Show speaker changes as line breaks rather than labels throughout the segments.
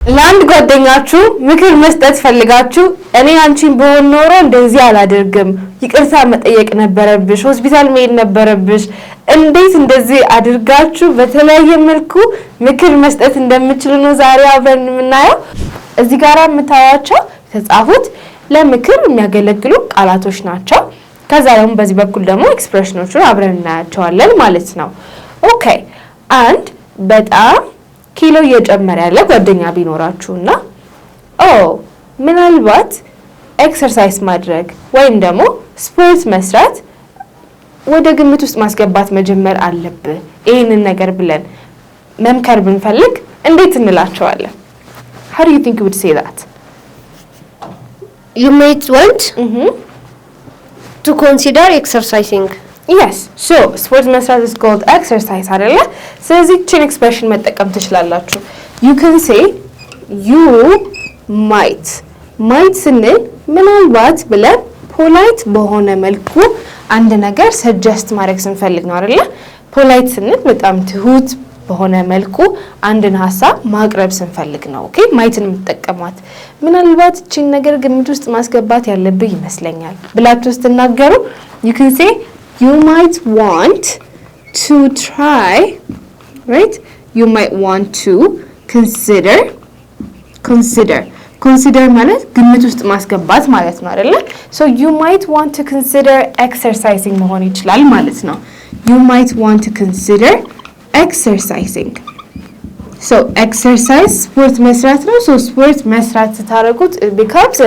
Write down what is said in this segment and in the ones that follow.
ለአንድ ጓደኛችሁ ምክር መስጠት ፈልጋችሁ እኔ አንቺን በሆን ኖሮ እንደዚህ አላደርግም፣ ይቅርታ መጠየቅ ነበረብሽ፣ ሆስፒታል መሄድ ነበረብሽ፣ እንዴት እንደዚህ አድርጋችሁ በተለያየ መልኩ ምክር መስጠት እንደምትችሉ ነው ዛሬ አብረን የምናየው። እዚህ ጋር የምታዩቸው የተጻፉት ለምክር የሚያገለግሉ ቃላቶች ናቸው። ከዛ ደግሞ በዚህ በኩል ደግሞ ኤክስፕሬሽኖቹን አብረን እናያቸዋለን ማለት ነው። ኦኬ አንድ በጣም ኪሎ እየጨመረ ያለ ጓደኛ ቢኖራችሁና ምናልባት ኤክሰርሳይዝ ማድረግ ወይም ደግሞ ስፖርት መስራት ወደ ግምት ውስጥ ማስገባት መጀመር አለብህ ይሄንን ነገር ብለን መምከር ብንፈልግ እንዴት እንላቸዋለን? How do you think you would say that?
You might want to consider exercising.
Yes, so sport መስራት is called exercise አይደለ? ስለዚህ ቺን ኤክስፕሬሽን መጠቀም ትችላላችሁ። You can say you might ስንል ምናልባት ብለን ፖላይት በሆነ መልኩ አንድ ነገር ሰጀስት ማድረግ ስንፈልግ ነው አይደለ? ፖላይት ስንል በጣም ትሁት በሆነ መልኩ አንድን ሀሳብ ማቅረብ ስንፈልግ ነው። ኦኬ ማይትን የምትጠቀሟት ምናልባት ቺን ነገር ግምት ውስጥ ማስገባት ያለብህ ይመስለኛል ብላችሁ ስትናገሩ you can say you might want to try, right? You might want to consider ማለት ግምት ውስጥ ማስገባት ማለት ነው አይደለ? So you might want to consider exercising መሆን ይችላል ማለት ነው። You might want to consider exercising. So exercise sport መስራት ነው። So sport መስራት ስታደርጉት it becomes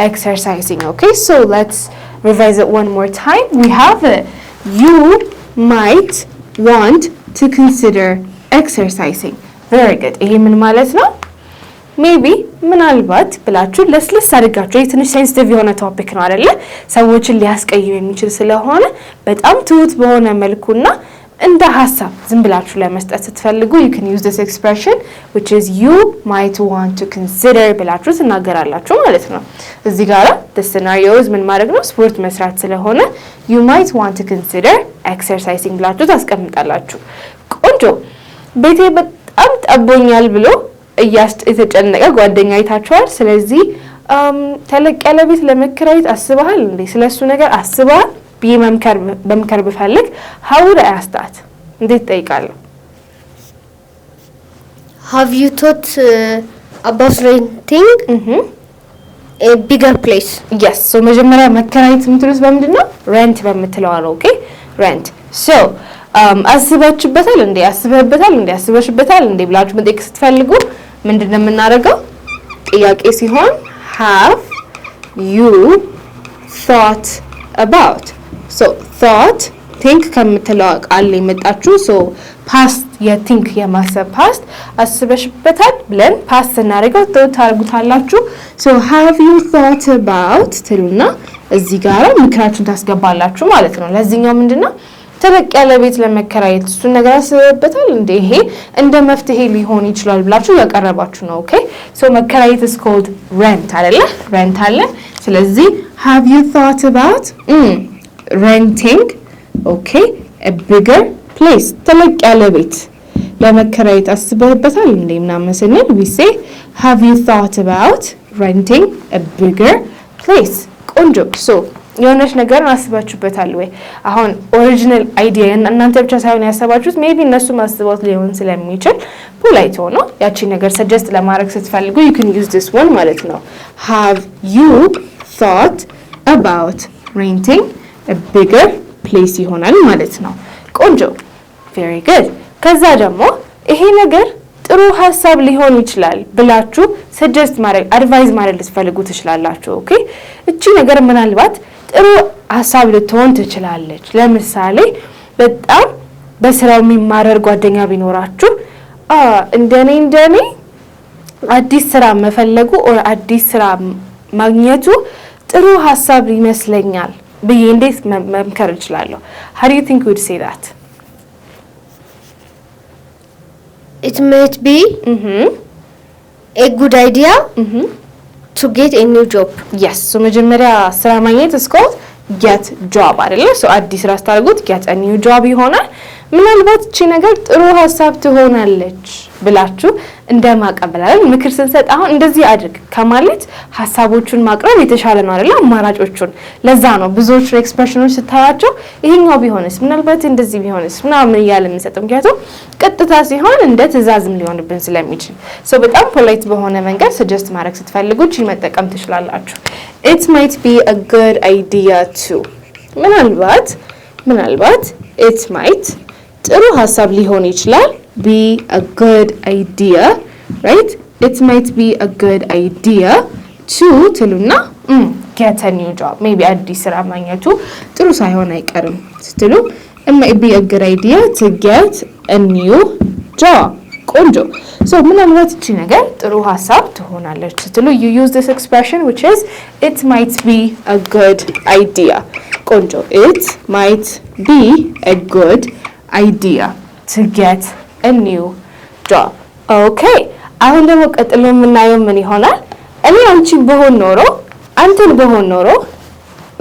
exercising. Okay, so let's revise it one more time. We have you might want to consider exercising. Very good. ይሄ ምን ማለት ነው? ሜቢ ምናልባት ብላችሁ ለስለስ አድርጋችሁ ትንሽ ሴንሲቲቭ የሆነ ቶፒክ ነው አይደለ? ሰዎችን ሊያስቀይም የሚችል ስለሆነ በጣም ትሁት በሆነ መልኩና እንደ ሀሳብ ዝም ብላችሁ ለመስጠት ስትፈልጉ you can use this expression which is you might want to consider ብላችሁ ትናገራላችሁ ማለት ነው። እዚህ ጋር the scenario is ምን ማድረግ ነው? ስፖርት መስራት ስለሆነ you might want to consider exercising ብላችሁ ታስቀምጣላችሁ። ቆንጆ። ቤቴ በጣም ጠቦኛል ብሎ የተጨነቀ ጓደኛ አይታችኋል። ስለዚህ ተለቅ ያለ ቤት ለመከራየት አስበሃል እንዴ? ስለሱ ነገር አስበሃል? በመምከር ብፈልግ how would I ask that? እንዴት ጠይቃለሁ?
Have you thought about renting a bigger place?
Yes, so መጀመሪያ መከራየት የምትሉት በምንድን ነው? rent በምትለው ነው። ኦኬ rent. So አስበሽበታል እንዴ? አስበሽበታል እንዴ ብላችሁ መጠየቅ ስትፈልጉ ምንድነው የምናደርገው? ጥያቄ ሲሆን have you thought about? So thought think ከምትለው ቃል የመጣችሁ so past የthink የማሰብ past አስበሽበታል ብለን past እናደርገው ታርጉታላችሁ። So have you thought about ትሉና እዚህ ጋር ምክራችሁን ታስገባላችሁ ማለት ነው። ለዚህኛው ምንድነው ተለቅ ያለ ቤት ለመከራየት እሱ ነገር አስበበታል እንዴ? ይሄ እንደ መፍትሄ ሊሆን ይችላል ብላችሁ ያቀረባችሁ ነው። ኦኬ so መከራየት is called rent አይደለ? rent አለ። ስለዚህ have you thought about renting a bigger place ተለቅ ያለ ቤት ለመከራየት አስበበታል እንዴ ምናምን ስንል we say have you thought about renting a bigger place? ቆንጆ። so የሆነች ነገር አስባችሁበታል ወይ? አሁን ኦሪጂናል አይዲያ እናንተ ብቻ ሳይሆን ያሰባችሁት ሜቢ እነሱ ማስበውት ሊሆን ስለሚችል ፖላይት ሆኖ ያቺ ነገር ሰጀስት ለማድረግ ስትፈልጉ you can use this one ማለት ነው። have you thought about renting a bigger place ይሆናል ማለት ነው። ቆንጆ very good። ከዛ ደግሞ ይሄ ነገር ጥሩ ሀሳብ ሊሆን ይችላል ብላችሁ ሰጀስት ማድረግ አድቫይዝ ማድረግ ልትፈልጉ ትችላላችሁ። ኦኬ እቺ ነገር ምናልባት ጥሩ ሀሳብ ልትሆን ትችላለች። ለምሳሌ በጣም በስራው የሚማረር ጓደኛ ቢኖራችሁ እንደኔ አዲስ ስራ መፈለጉ or አዲስ ስራ ማግኘቱ ጥሩ ሀሳብ ይመስለኛል ብዬ እንዴት መምከር እችላለሁ? How do you think you would say that?
It might be a good idea to get a new job.
Yes, so መጀመሪያ ስራ ማግኘት is called get job አይደለ? so አዲስ ስራ ስታደርጉት get a new job ይሆናል። ምናልባት እቺ ነገር ጥሩ ሀሳብ ትሆናለች ብላችሁ እንደማቀበላል ምክር ስንሰጥ አሁን እንደዚህ አድርግ ከማለት ሀሳቦቹን ማቅረብ የተሻለ ነው አይደል? አማራጮቹን። ለዛ ነው ብዙዎቹ ኤክስፕሬሽኖች ስታያቸው ይሄኛው ቢሆንስ ምናልባት እንደዚህ ቢሆንስ ምናምን እያለ እንሰጥ። ምክንያቱም ቀጥታ ሲሆን እንደ ትዕዛዝም ሊሆንብን ስለሚችል ሰው በጣም ፖላይት በሆነ መንገድ ሰጀስት ማድረግ ስትፈልጉ እቺ መጠቀም ትችላላችሁ። it might be a good idea to ምናልባት it might ጥሩ ሀሳብ ሊሆን ይችላል be a good idea, right? It might be a good idea to ትሉና get a new job. maybe አዲስ ስራ ማግኘቱ ጥሩ ሳይሆን አይቀርም ስትሉ it might be a good idea to get a new job. ቆንጆ so ምናልባት እቺ ነገር ጥሩ ሀሳብ ትሆናለች ስትሉ you use this expression which is it might be a good idea. ቆንጆ it might be a good idea to get a new job. okay አሁን ደግሞ ቀጥሎ የምናየው ምን ይሆናል? እኔ አንቺን በሆን ኖሮ አንተን በሆን ኖሮ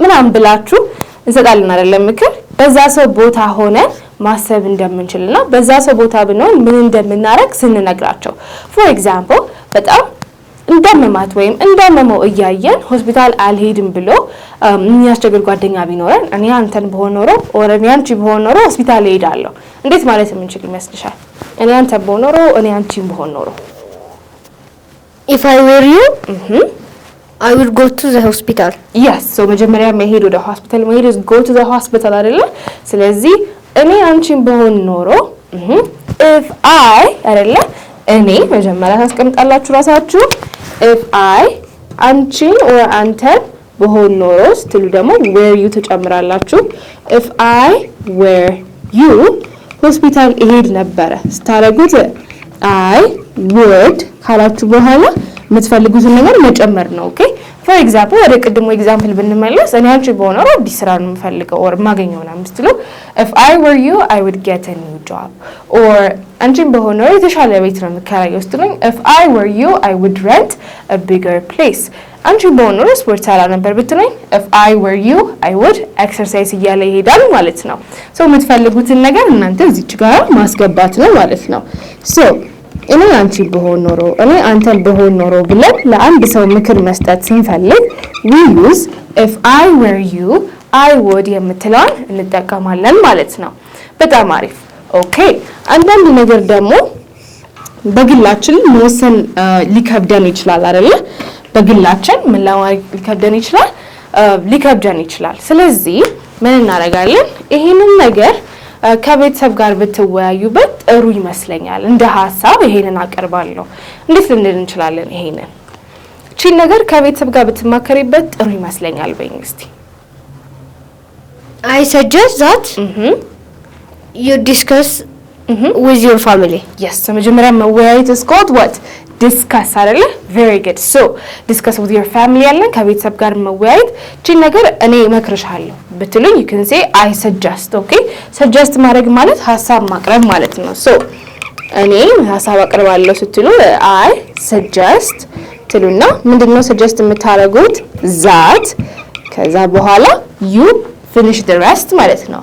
ምናምን ብላችሁ እንሰጣለን አይደለም ምክር በዛ ሰው ቦታ ሆነ ማሰብ እንደምንችልና በዛ ሰው ቦታ ብንሆን ምን እንደምናረግ ስንነግራቸው for example በጣም እንደመማት ወይም እንደመመው እያየን ሆስፒታል አልሄድም ብሎ የሚያስቸግር ጓደኛ ቢኖረን እኔ አንተን በሆን ኖሮ or እኔ አንቺ በሆን ኖሮ ሆስፒታል እሄዳለሁ እንዴት ማለት የምንችል ይመስልሻል? እኔ አንተን በሆን ኖሮ እኔ አንቺን በሆን ኖሮ
if I were you I would go to the hospital.
yes so መጀመሪያ መሄድ ወደ ሆስፒታል መሄድ is go to the hospital አይደለ? ስለዚህ እኔ አንቺን በሆን ኖሮ if I አይደለ እኔ መጀመሪያ ታስቀምጣላችሁ ራሳችሁ if I አንቺን or አንተን በሆን ኖሮ ስትሉ ደግሞ were you ተጨምራላችሁ if I were you ሆስፒታል እሄድ ነበረ ስታረጉት I would ካላችሁ በኋላ የምትፈልጉትን ነገር መጨመር ነው ኦኬ for example ወደ ቅድሙ ኤግዛምፕል ብንመለስ እኔ አንቺ በሆነ ኖሮ አዲስ ስራ ነው የምፈልገው or ማገኘው ነው የምትሉ if I were you I would get a new job or አንቺን በሆነ ኖሮ የተሻለ ቤት ነው የምከራየው ስትሉኝ if I were you I would rent a bigger place አንቺ በሆነ ኖሮ ስፖርት ሰራ ነበር ብትሉኝ if I were you I would exercise እያለ ይሄዳል ማለት ነው so የምትፈልጉትን ነገር እናንተ እዚች ጋር ማስገባት ነው ማለት ነው so እኔ አንቺ በሆን ኖሮ እኔ አንተን በሆን ኖሮ ብለን ለአንድ ሰው ምክር መስጠት ስንፈልግ we use if I were you I would የምትለውን እንጠቀማለን ማለት ነው በጣም አሪፍ ኦኬ አንዳንድ ነገር ደግሞ በግላችን መወሰን ሊከብደን ይችላል አይደል በግላችን ምን ለማድረግ ሊከብደን ይችላል ስለዚህ ምን እናደርጋለን ይሄንን ነገር ከቤተሰብ ጋር ብትወያዩበት ጥሩ ይመስለኛል እንደ ሐሳብ ይሄንን አቀርባለሁ እንዴት ልንል እንችላለን ይሄንን እቺ ነገር ከቤተሰብ ጋር ብትማከሪበት ጥሩ ይመስለኛል በእንግስቲ
I suggest that you discuss with your family.
yes መጀመሪያ መወያየት is called what discuss አይደለ very good so discuss with your family ያለን ከቤተሰብ ጋር መወያየት እቺ ነገር እኔ እመክርሻለሁ ብትሉኝ you can say I suggest okay suggest ማድረግ ማለት ሐሳብ ማቅረብ ማለት ነው so እኔ ሐሳብ አቀርባለሁ ስትሉ I suggest ትሉና ምንድነው suggest የምታረጉት that ከዛ በኋላ you finish the rest ማለት ነው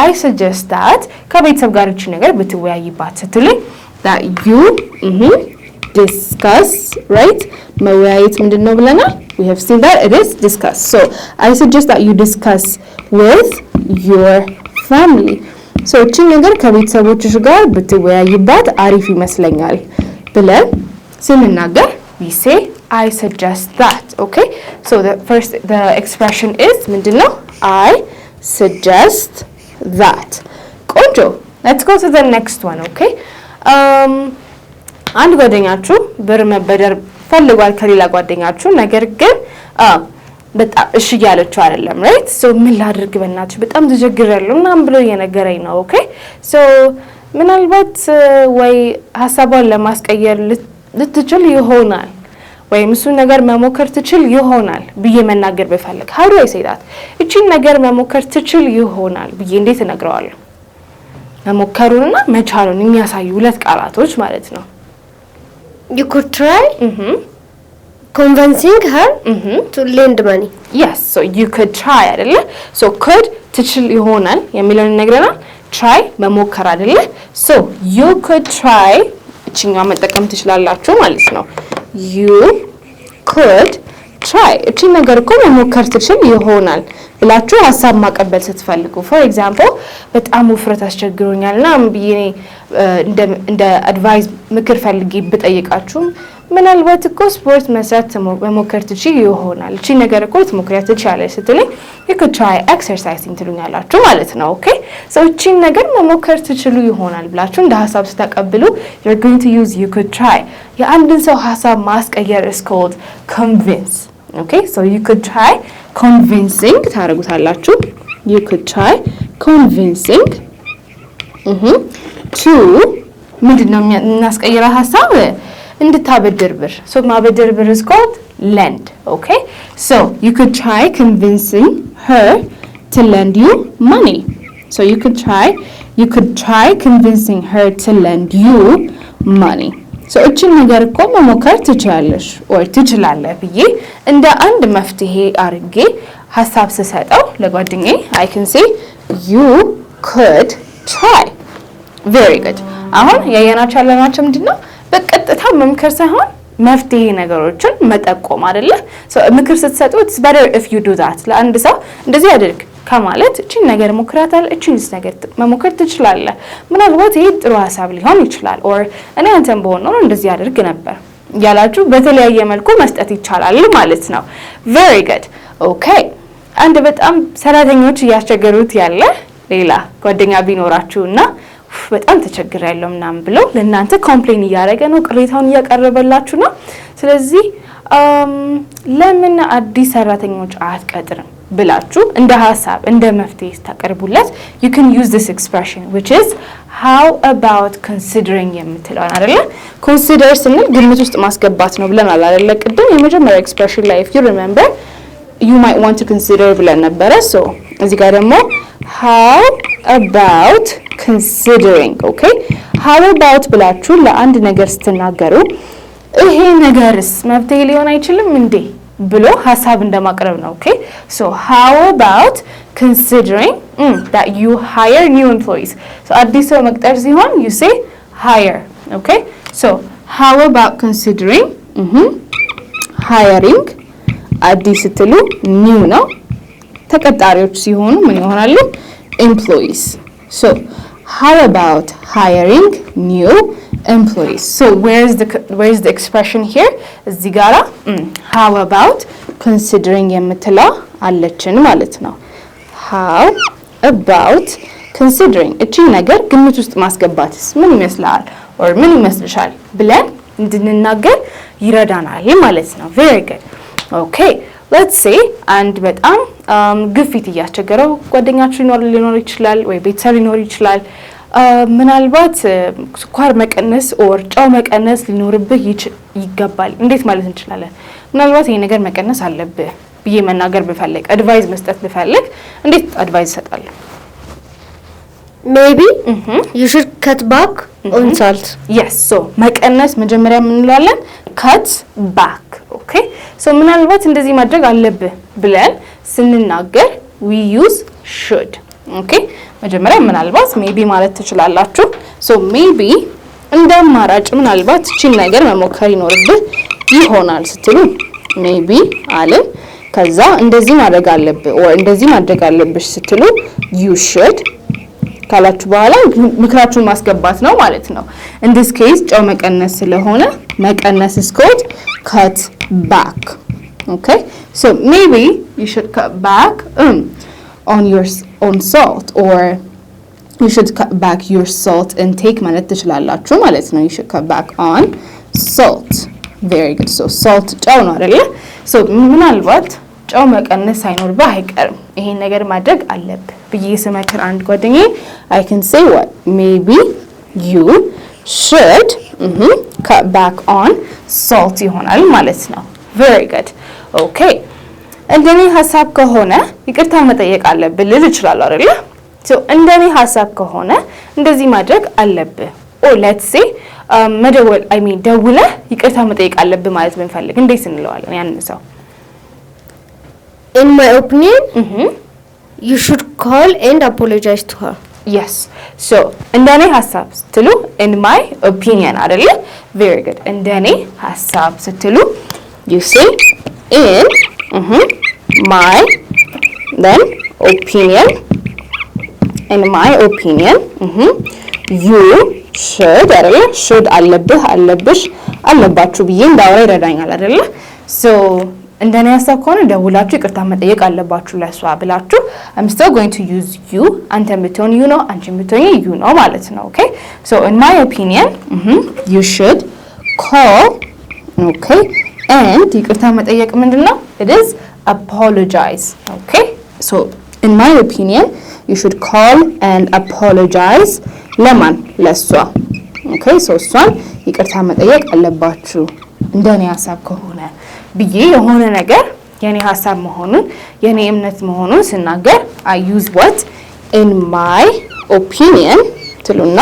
I suggest that ከቤተሰብ ጋር እቺ ነገር ብትወያይባት ስትሉኝ that you discuss right መወያየት ምንድነው ብለናል we have seen that it is discuss so I suggest that you discuss with your family so እቺ ነገር ከቤተሰቦችሽ ጋር ብትወያይባት አሪፍ ይመስለኛል ብለን ስንናገር we say I suggest that okay so the expression is ምንድነው I suggest that ቆንጆ let's go to the next one okay አንድ ጓደኛችሁ ብር መበደር ፈልጓል ከሌላ ጓደኛችሁ ነገር ግን በጣም እሺ ያለችው አይደለም right so ምን ላድርግ በእናትሽ በጣም ተቸግሬያለሁ ምናምን ብሎ እየነገረኝ ነው okay so ምናልባት ወይ ሐሳቧን ለማስቀየር ልትችል ይሆናል ወይም እሱ ነገር መሞከር ትችል ይሆናል ብዬ መናገር በፈልግ how do I say that እቺን ነገር መሞከር ትችል ይሆናል ብዬ እንዴት እነግረዋለሁ መሞከሩንና መቻሉን የሚያሳዩ ሁለት ቃላቶች ማለት ነው
you could try convincing her to lend money
yes so you could try አይደለ so could ትችል ይሆናል የሚለውን ነግረናል try መሞከር አይደለ? so you could try እቺኛው መጠቀም ትችላላችሁ ማለት ነው። you could try እቺ ነገር እኮ መሞከር ትችል ይሆናል ብላችሁ ሐሳብ ማቀበል ስትፈልጉ for example በጣም ውፍረት አስቸግሮኛልና ብዬ እንደ አድቫይስ ምክር ፈልጌ ብጠይቃችሁ ምናልባት እኮ ስፖርት መስራት መሞከር ትችል ይሆናል እቺ ነገር እኮ ልትሞክሪያት ትችያለሽ ስትለኝ you could try exercising ትሉኛላችሁ ማለት ነው። ኦኬ so እቺ ነገር መሞከር ትችሉ ይሆናል ብላችሁ እንደ ሐሳብ ስታቀብሉ you're going to use you could try የአንድን ሰው ሐሳብ ማስቀየር is called convince. okay so you could try convincing ታረጉታላችሁ you could try convincing to ምንድነው እናስቀይራ ሐሳብ እንድታበድር ብር so ማበደር ብር is called lend. okay so you could try convincing her to lend you money. so you could try convincing her to lend you money. so እቺን ነገር እኮ መሞከር ትችላለሽ or ትችላለህ ብዬ እንደ አንድ መፍትሄ አርጌ ሐሳብ ስሰጠው ለጓደኛዬ I can say you could try. very good አሁን ያየናቸው ያለናቸው ምንድነው በቀጥታ መምከር ሳይሆን መፍትሄ ነገሮችን መጠቆም አይደለ? so ምክር ስትሰጡ it's better if you do that ለአንድ ሰው እንደዚህ አድርግ ከማለት እቺን ነገር ሞክራታል እቺንስ ነገር መሞከር ትችላለህ ምናልባት ይሄ ጥሩ ሐሳብ ሊሆን ይችላል or እኔ አንተም በሆነ ነው እንደዚህ አድርግ ነበር ያላችሁ በተለያየ መልኩ መስጠት ይቻላል ማለት ነው። very good okay አንድ በጣም ሰራተኞች ያስቸገሩት ያለ ሌላ ጓደኛ ቢኖራችሁና በጣም ተቸግሬያለሁ ምናምን ብሎ ለእናንተ ኮምፕሌን እያደረገ ነው ቅሬታውን እያቀረበላችሁ ነው ስለዚህ ለምን አዲስ ሰራተኞች አትቀጥርም ብላችሁ እንደ ሐሳብ እንደ መፍትሄ ታቀርቡለት you can use this expression which is how about considering የምትለው አይደለ? consider ስንል ግምት ውስጥ ማስገባት ነው ብለናል አይደለ? ቅድም የመጀመሪያ ኤክስፕሬሽን ላይ if you remember you might want to consider ብለን ነበረ so እዚህ ጋር ደግሞ how about considering. okay how about ብላችሁ ለአንድ ነገር ስትናገሩ ይሄ ነገርስ መፍትሄ ሊሆን አይችልም እንዴ ብሎ ሐሳብ እንደማቅረብ ነው። okay so how about considering that you hire new employees. so አዲስ ሰው መቅጠር ሲሆን you say hire. okay so how about considering hiring አዲስ ስትሉ new ነው ተቀጣሪዎች ሲሆኑ ምን ይሆናሉ employees. so how about hiring new employees. so where's the expression here እዚህ ጋራ how about considering የምትለው አለችን ማለት ነው። how about considering እቺ ነገር ግምት ውስጥ ማስገባትስ ምን ይመስላል or ምን ይመስልሻል ብለን እንድንናገር ይረዳናል ማለት ነው። very good okay let's say አንድ በጣም ግፊት እያስቸገረው ጓደኛችሁ ሊኖር ይችላል ወይ ቤተሰብ ሊኖር ይችላል ምናልባት ስኳር መቀነስ or ጨው መቀነስ ሊኖርብህ ይገባል እንዴት ማለት እንችላለን ምናልባት ይሄ ነገር መቀነስ አለብህ ብዬ መናገር ብፈልግ አድቫይስ መስጠት ብፈልግ እንዴት አድቫይስ እሰጣለሁ
maybe you should cut back on salt.
yes so መቀነስ መጀመሪያ ምን እንላለን cut back. okay so ምናልባት እንደዚህ ማድረግ አለብህ ብለን ስንናገር we use should. okay መጀመሪያ ምናልባት maybe ማለት ትችላላችሁ so maybe እንደማራጭ ምናልባት እቺን ነገር መሞከር ይኖርብህ ይሆናል ስትሉ maybe አለን ከዛ እንደዚህ ማድረግ አለብህ or እንደዚህ ማድረግ አለብሽ ስትሉ you should ካላችሁ በኋላ ምክራችሁን ማስገባት ነው ማለት ነው። in this case ጨው መቀነስ ስለሆነ መቀነስ is called cut back. okay so maybe you should cut back on salt or you should cut back your salt intake ማለት ትችላላችሁ ማለት ነው። you should cut back on salt. very good so salt ጨው ነው አይደለ? so ምናልባት ጨው መቀነስ ሳይኖርብህ አይቀርም ይሄን ነገር ማድረግ አለብህ ብዬ ስመክር አንድ ጓደኛዬ I can say what maybe you should cut back on salt ይሆናል ማለት ነው። very good okay እንደኔ ሐሳብ ከሆነ ይቅርታ መጠየቅ አለብህ ልል እችላለሁ አይደለ? so እንደኔ ሐሳብ ከሆነ እንደዚህ ማድረግ አለብህ or let's say መደወል ደውለህ ይቅርታ መጠየቅ አለብህ ማለት ብንፈልግ እንዴት እንለዋለን ያን ሰው
in my opinion you should call and apologize to her.
yes so እንደኔ ሐሳብ ስትሉ in my opinion አይደለ very good እንደኔ ሐሳብ ስትሉ you say in my then opinion in my opinion you should አይደለ should አለብህ አለብሽ አለባችሁ ብዬ እንዳወራ ይረዳኛል አይደለ so እንደኔ ሐሳብ ከሆነ ደውላችሁ ይቅርታ መጠየቅ አለባችሁ ለሷ ብላችሁ I'm still going to use you አንተም ብትሆን you know አንቺም ብትሆን you know ማለት ነው okay so in my opinion you should call okay and ይቅርታ መጠየቅ ምንድነው it is apologize okay so in my opinion you should call and apologize ለማን ለሷ okay so እሷን ይቅርታ መጠየቅ አለባችሁ እንደኔ ሐሳብ ከሆነ ብዬ የሆነ ነገር የኔ ሐሳብ መሆኑን የኔ እምነት መሆኑን ስናገር I use what in my opinion ትሉና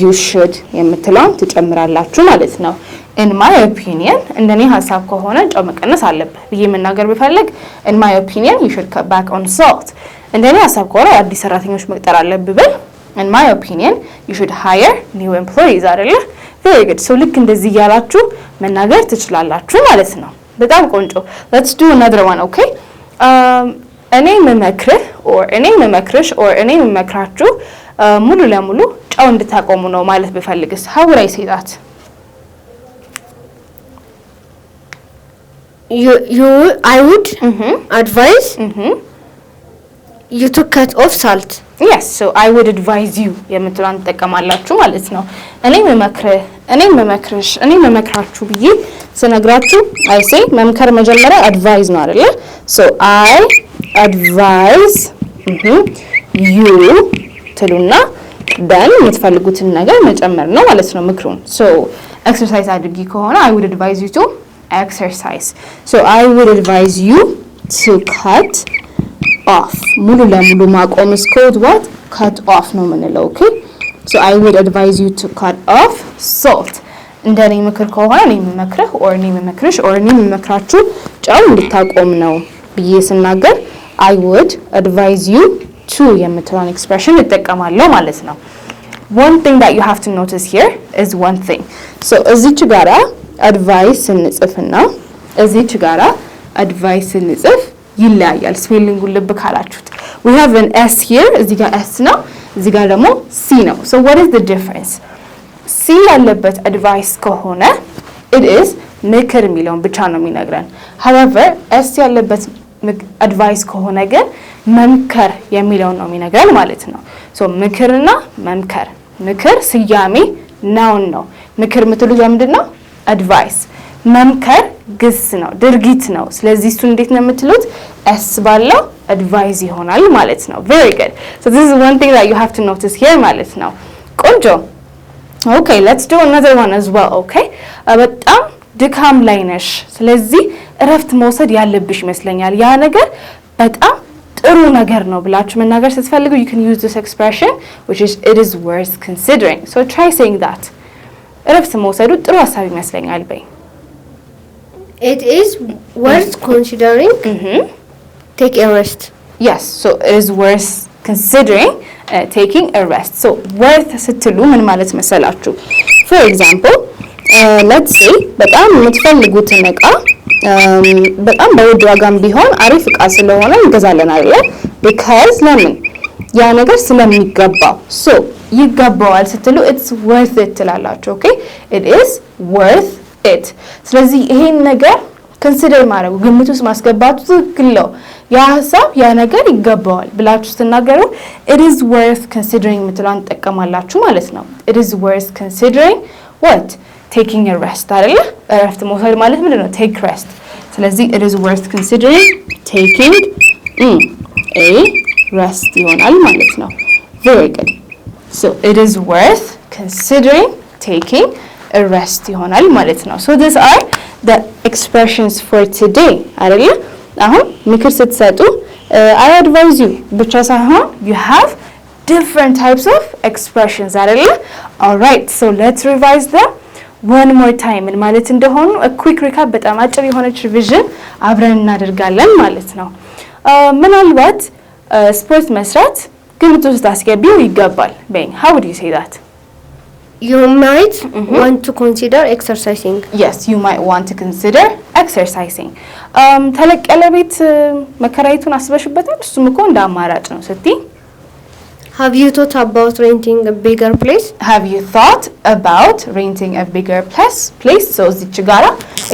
you should የምትለውን ትጨምራላችሁ ማለት ነው in my opinion እንደኔ ሐሳብ ከሆነ ጨው መቀነስ አለበት ብዬ መናገር ቢፈልግ in my opinion you should cut back on salt እንደኔ ሐሳብ ከሆነ አዲስ ሰራተኞች መቅጠር አለብህ ብል in my opinion you should hire new employees አይደለ very good so ልክ እንደዚህ ያላችሁ መናገር ትችላላችሁ ማለት ነው በጣም ቆንጆ let's do another one okay እኔ መመክርህ or እኔ መመክርሽ or እኔ መመክራችሁ ሙሉ ለሙሉ ጨው እንድታቆሙ ነው ማለት በፈልግስ how would I say that
I would advise you to cut off salt
yes so I would advise you የምትሏን ተጠቀማላችሁ ማለት ነው እኔ መመክርሽ እኔ መመክራችሁ ብዬ ስነግራችሁ I say መምከር መጀመሪያ advise ነው አይደለ so I advise you ትሉና then የምትፈልጉትን ነገር መጨመር ነው ማለት ነው ምክሩን so exercise አድርጊ ከሆነ I would advise you to exercise so I would advise you to cut off ሙሉ ለሙሉ ማቆም is called what cut off ነው የምንለው okay so I would advise you to cut off salt እንደኔ ምክር ከሆነ እኔ መመክርህ or እኔ መመክርሽ or እኔ መመክራችሁ ጨው እንድታቆም ነው ብዬ ስናገር I would advise you to የምትለውን expression እጠቀማለሁ ማለት ነው one thing that you have to notice here is one thing so እዚች ጋራ advice ስንጽፍና እዚች ጋራ advice ስንጽፍ ይለያያል ስፔሊንጉን ልብ ካላችሁት we have an s here እዚህ ጋር s ነው እዚህ ጋር ደግሞ c ነው so what is the difference c ያለበት advice ከሆነ it is ምክር የሚለውን ብቻ ነው የሚነግረን however s ያለበት advice ከሆነ ግን መምከር የሚለውን ነው የሚነግረን ማለት ነው so ምክርና መምከር ምክር ስያሜ noun ነው ምክር የምትሉት ምንድነው advice መምከር ግስ ነው ድርጊት ነው ስለዚህ እሱ እንዴት ነው የምትሉት s ባለው advise ይሆናል ማለት ነው very good so this is one thing that you have to notice here ማለት ነው ቆንጆ okay let's do another one as well okay በጣም ድካም ላይ ነሽ ስለዚህ እረፍት መውሰድ ያለብሽ ይመስለኛል ያ ነገር በጣም ጥሩ ነገር ነው ብላችሁ መናገር ስትፈልጉ you can use this expression which is it is worth considering so try saying that እረፍት መውሰዱ ጥሩ ሐሳብ ይመስለኛል በይ
it is worth considering take a rest
yes so it is worth considering taking a rest so worth ስትሉ ምን ማለት መሰላችሁ for example let's say በጣም የምትፈልጉትን ዕቃ በጣም በውድ ዋጋም ቢሆን አሪፍ ዕቃ ስለሆነ እንገዛለን አይደል because ለምን ያ ነገር ስለሚገባው so ይገባዋል ስትሉ it's worth it ትላላችሁ okay it is worth it ስለዚህ ይሄን ነገር consider ማድረጉ ግምት ውስጥ ማስገባቱ ትክክል ነው ያ ሐሳብ ያ ነገር ይገባዋል ብላችሁ ስትናገሩ it is worth considering ምትሏን ተጠቀማላችሁ ማለት ነው it is worth considering what taking a rest አይደለ እረፍት መውሰድ ማለት ምንድነው take rest ስለዚህ it is worth considering taking a rest ይሆናል ማለት ነው very good so it is worth considering taking a rest ይሆናል ማለት ነው so these are the expressions for today አይደለ አሁን ምክር ስትሰጡ I advise you ብቻ ሳይሆን you have different types of expressions አይደለ all right so let's revise them one more time ምን ማለት እንደሆኑ a quick recap በጣም አጭር የሆነች revision አብረን እናደርጋለን ማለት ነው ምናልባት ስፖርት መስራት ግምት ውስጥ አስገቢው ይገባል በይኝ how would you say that
You might want to consider exercising.
Yes, you might want to consider exercising. ተለቅ ያለ ቤት መከራየቱን አስበሽበታል? እሱም እኮ እንደ አማራጭ ነው ስትይ
Have you thought about renting a bigger place?
Have you thought about renting a bigger place? So እዚች ጋራ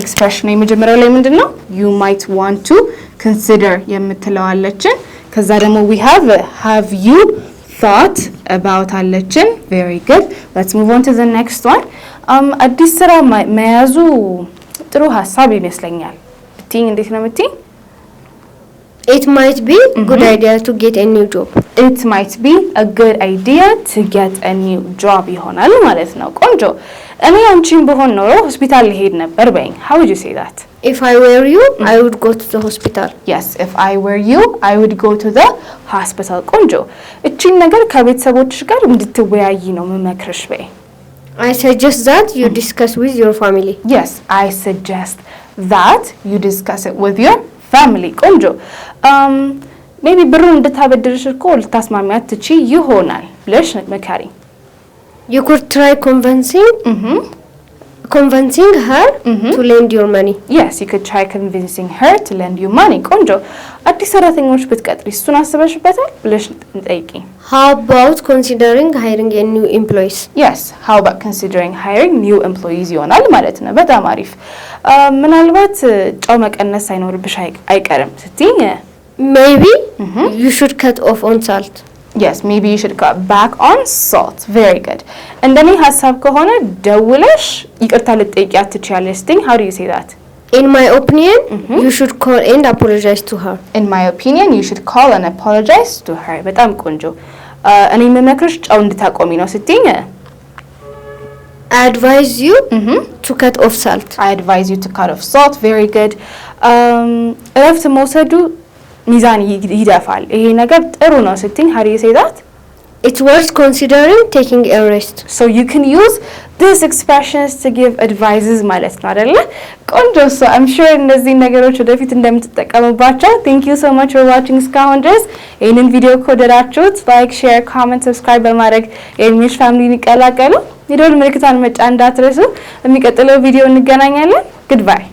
ኤክስፕሬሽኑ የመጀመሪያው ላይ ምንድነው? You might want to consider የምትለው አለችን። ከዛ ደግሞ we have you thought about አለችን። Very good. Let's move on to the next one. አዲስ ስራ መያዙ ጥሩ ሀሳብ ይመስለኛል። ብትይኝ እንዴት ነው የምትይኝ?
It might be a good idea to get a new job.
It might be a good idea to get a new job ይሆናል ማለት ነው። ቆንጆ። እኔ አንቺን በሆን ኖሮ ሆስፒታል ልሄድ ነበር በይኝ how would you say that?
If I were you, I would go to the hospital.
Yes, if I were you, I would go to the hospital. ቆንጆ። እቺን ነገር ከቤተሰቦችሽ ጋር እንድትወያይ ነው መመክርሽ በይ
I suggest that you discuss with your family.
Yes, I suggest that you discuss it with your family. ቆንጆ maybe ብሩን እንድታበድርሽ እኮ ልታስማሚያት ትቺ ይሆናል ብለሽ መካሪ
You could try convincing her to lend your money.
Yes, you could try convincing her to lend you money. ቆንጆ አዲስ ሰራተኞች ብትቀጥሪ እሱን አስበሽበታል ብለሽ ጠይቂ
How about considering hiring a new employees?
Yes, how about considering hiring new employees ይሆናል ማለት ነው በጣም አሪፍ ምናልባት ጨው መቀነስ ሳይኖርብሽ አይቀርም ስትይ
Maybe you should cut off on salt.
Yes, maybe you should cut back on salt. Very good. እንደኔ ሀሳብ ከሆነ ደውለሽ ይቅርታ ልትጠይቂያት ትችያለሽ ስትይ how do you say that?
In my opinion, you should call and apologize to her.
In my opinion, you should call and apologize to her. በጣም ቆንጆ እኔ የምመክርሽ ጨው እንድታቆሚ ነው ስትይ
I advise you to cut off salt.
I advise you to cut off salt. Very good. እረፍት መውሰዱ ሚዛን ይደፋል ይሄ ነገር ጥሩ ነው ስትይ how do you say that?
It's worth considering taking a rest.
So you can use these expressions to give advices ማለት ነው አይደለ ቆንጆ so I'm sure እነዚህ ነገሮች ወደፊት እንደምትጠቀሙባቸው thank you so much for watching እስካሁን ድረስ ይህንን ቪዲዮ ከወደዳችሁት like share comment subscribe በማድረግ የኤልሚሽ ፋሚሊ ይቀላቀሉ የደወል ምልክቱን መጫን እንዳትረሱ የሚቀጥለው ቪዲዮ እንገናኛለን goodbye